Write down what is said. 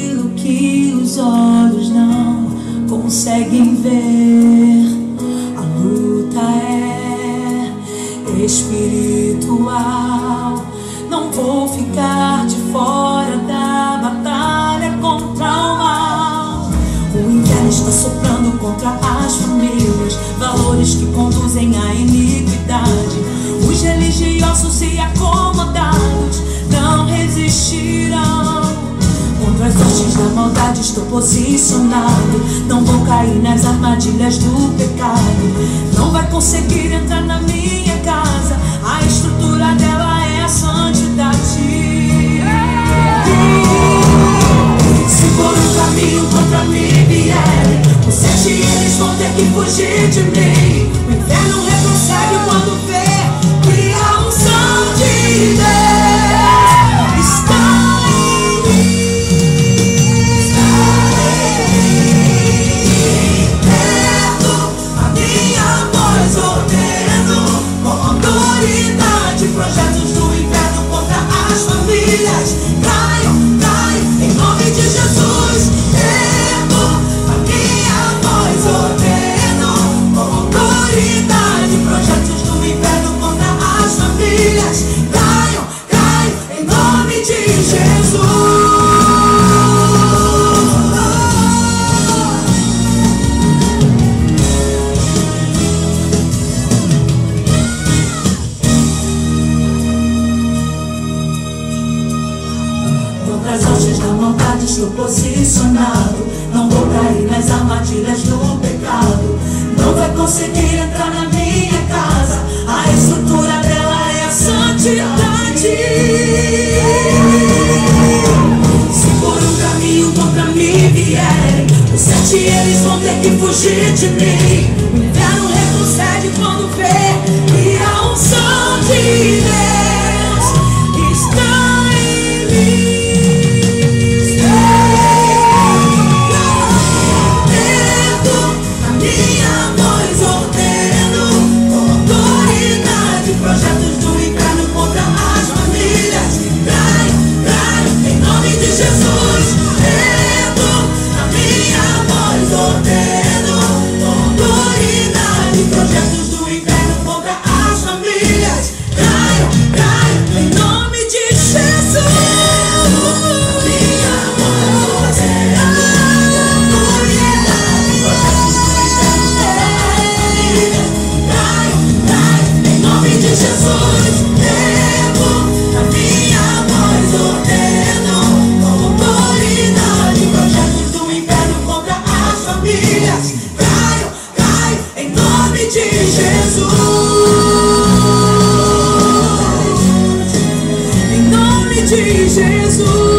aquilo que os olhos não conseguem ver. A luta é espiritual. Não vou ficar de fora da batalha contra o mal. O inferno está soprando contra as famílias, valores que conduzem à iniquidade. Os religiosos e acomodados não resistirão. Contra as hostes da maldade estou posicionado. Não vou cair nas armadilhas do pecado. Não vai conseguir entrar na minha casa. A estrutura dela é a santidade. Se por um caminho contra mim vierem, os 7 eles vão ter que fugir de mim. O inferno retrocede quando vê que a unção de Deus está em mim. Está em mim. Perto a minha voz ordeno, com autoridade, projetos do inferno contra as famílias caiam, caiam, em nome de Jesus. Perto a minha voz ordeno, com autoridade, projetos do inferno contra as famílias caiam, caiam, em nome de Jesus. Contra as hostes da maldade estou posicionado. Não vou cair nas armadilhas do pecado. Não vai conseguir entrar na minha casa. A estrutura dela é a santidade. Se por um caminho contra mim vierem, os 7 eles vão ter que fugir de mim. O inferno retrocede quando vê que a unção de Deus está em mim. Perto a minha voz ordeno, com autoridade, projetos do inferno contra as famílias caiam, caiam, em nome de Jesus. Perto a minha voz ordeno, com autoridade, projetos do inferno contra as famílias caiam, caiam, em nome de Jesus. Minha voz ordeno, com autoridade, projetos do inferno contra as famílias caiam, caiam, em nome de Jesus. Perto a minha voz ordeno, com autoridade, projetos do inferno contra as famílias caiam, caiam, em nome de Jesus. Em nome de Jesus.